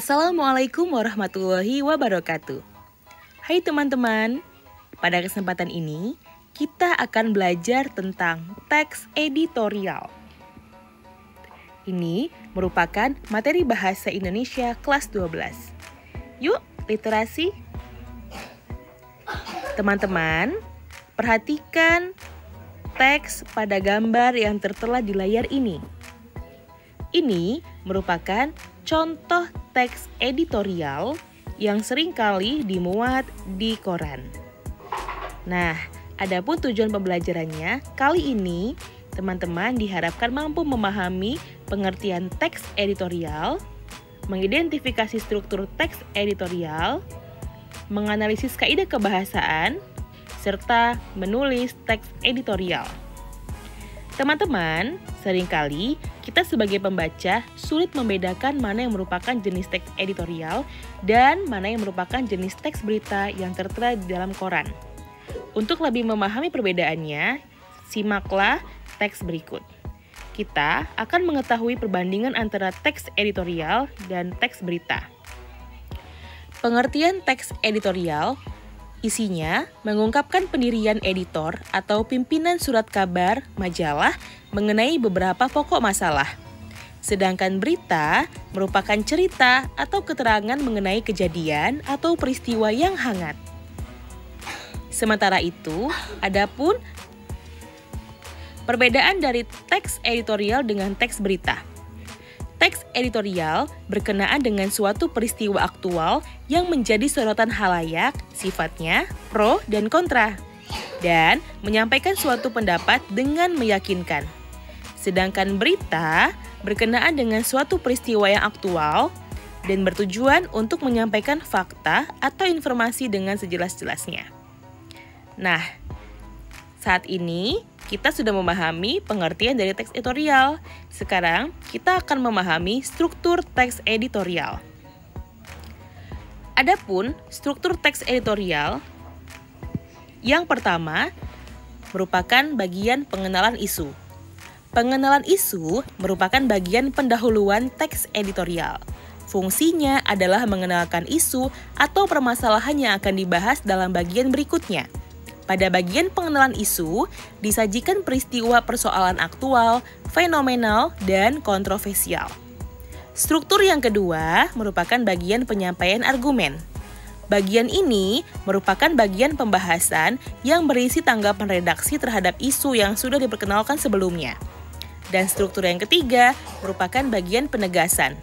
Assalamualaikum warahmatullahi wabarakatuh. Hai teman-teman, pada kesempatan ini kita akan belajar tentang teks editorial. Ini merupakan materi bahasa Indonesia kelas 12. Yuk, literasi. Teman-teman, perhatikan teks pada gambar yang tertera di layar ini. Ini merupakan contoh teks editorial yang seringkali dimuat di koran. Nah, adapun tujuan pembelajarannya, kali ini teman-teman diharapkan mampu memahami pengertian teks editorial, mengidentifikasi struktur teks editorial, menganalisis kaidah kebahasaan, serta menulis teks editorial. Teman-teman, seringkali kita sebagai pembaca sulit membedakan mana yang merupakan jenis teks editorial dan mana yang merupakan jenis teks berita yang tertera di dalam koran. Untuk lebih memahami perbedaannya, simaklah teks berikut. Kita akan mengetahui perbandingan antara teks editorial dan teks berita. Pengertian teks editorial isinya mengungkapkan pendirian editor atau pimpinan surat kabar, majalah mengenai beberapa pokok masalah. Sedangkan berita merupakan cerita atau keterangan mengenai kejadian atau peristiwa yang hangat. Sementara itu, adapun perbedaan dari teks editorial dengan teks berita. Teks editorial berkenaan dengan suatu peristiwa aktual yang menjadi sorotan halayak, sifatnya pro dan kontra, dan menyampaikan suatu pendapat dengan meyakinkan. Sedangkan berita berkenaan dengan suatu peristiwa yang aktual dan bertujuan untuk menyampaikan fakta atau informasi dengan sejelas-jelasnya. Nah, saat ini kita sudah memahami pengertian dari teks editorial. Sekarang kita akan memahami struktur teks editorial. Adapun struktur teks editorial, yang pertama merupakan bagian pengenalan isu. Pengenalan isu merupakan bagian pendahuluan teks editorial. Fungsinya adalah mengenalkan isu atau permasalahan yang akan dibahas dalam bagian berikutnya. Pada bagian pengenalan isu, disajikan peristiwa persoalan aktual, fenomenal, dan kontroversial. Struktur yang kedua merupakan bagian penyampaian argumen. Bagian ini merupakan bagian pembahasan yang berisi tanggapan redaksi terhadap isu yang sudah diperkenalkan sebelumnya. Dan struktur yang ketiga merupakan bagian penegasan.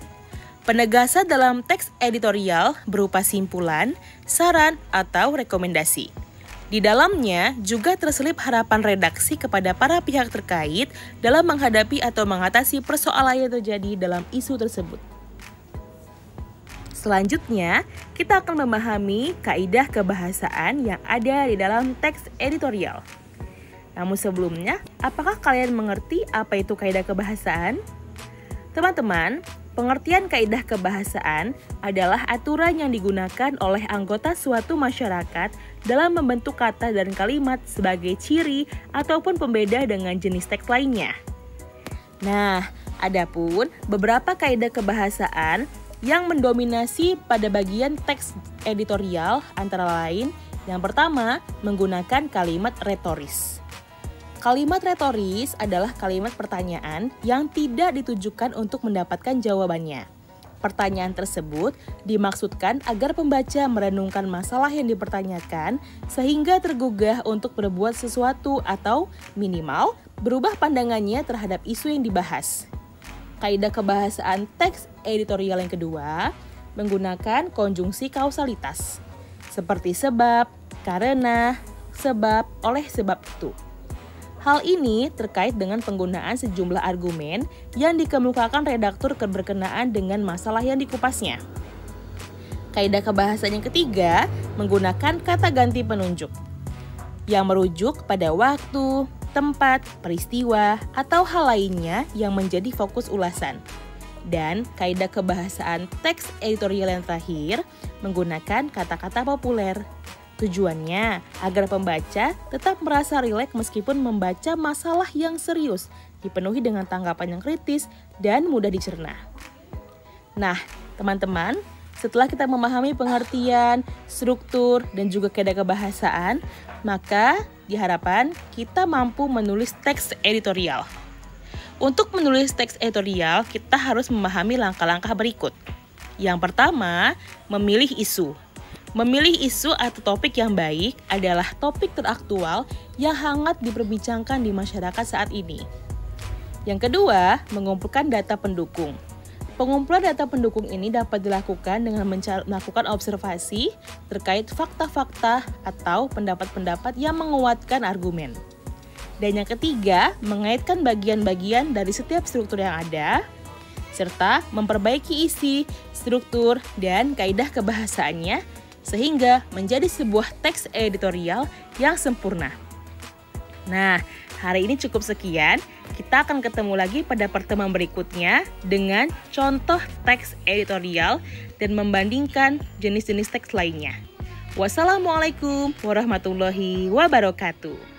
Penegasan dalam teks editorial berupa simpulan, saran, atau rekomendasi. Di dalamnya juga terselip harapan redaksi kepada para pihak terkait dalam menghadapi atau mengatasi persoalan yang terjadi dalam isu tersebut. Selanjutnya, kita akan memahami kaidah kebahasaan yang ada di dalam teks editorial. Namun sebelumnya, apakah kalian mengerti apa itu kaidah kebahasaan? Teman-teman, pengertian kaidah kebahasaan adalah aturan yang digunakan oleh anggota suatu masyarakat dalam membentuk kata dan kalimat sebagai ciri ataupun pembeda dengan jenis teks lainnya. Nah, adapun beberapa kaidah kebahasaan yang mendominasi pada bagian teks editorial antara lain, yang pertama, menggunakan kalimat retoris. Kalimat retoris adalah kalimat pertanyaan yang tidak ditujukan untuk mendapatkan jawabannya. Pertanyaan tersebut dimaksudkan agar pembaca merenungkan masalah yang dipertanyakan sehingga tergugah untuk berbuat sesuatu atau minimal berubah pandangannya terhadap isu yang dibahas. Kaidah kebahasaan teks editorial yang kedua menggunakan konjungsi kausalitas seperti sebab, karena, sebab, oleh sebab itu. Hal ini terkait dengan penggunaan sejumlah argumen yang dikemukakan redaktur berkenaan dengan masalah yang dikupasnya. Kaidah kebahasaan yang ketiga menggunakan kata ganti penunjuk yang merujuk pada waktu, tempat, peristiwa, atau hal lainnya yang menjadi fokus ulasan. Dan kaidah kebahasaan teks editorial yang terakhir menggunakan kata-kata populer. Tujuannya agar pembaca tetap merasa rileks meskipun membaca masalah yang serius, dipenuhi dengan tanggapan yang kritis dan mudah dicerna. Nah, teman-teman, setelah kita memahami pengertian, struktur, dan juga kaidah kebahasaan, maka diharapkan kita mampu menulis teks editorial. Untuk menulis teks editorial, kita harus memahami langkah-langkah berikut. Yang pertama, memilih isu. Memilih isu atau topik yang baik adalah topik teraktual yang hangat diperbincangkan di masyarakat saat ini. Yang kedua, mengumpulkan data pendukung. Pengumpulan data pendukung ini dapat dilakukan dengan melakukan observasi terkait fakta-fakta atau pendapat-pendapat yang menguatkan argumen. Dan yang ketiga, mengaitkan bagian-bagian dari setiap struktur yang ada, serta memperbaiki isi, struktur, dan kaidah kebahasaannya sehingga menjadi sebuah teks editorial yang sempurna. Nah, hari ini cukup sekian. Kita akan ketemu lagi pada pertemuan berikutnya dengan contoh teks editorial dan membandingkan jenis-jenis teks lainnya. Wassalamualaikum warahmatullahi wabarakatuh.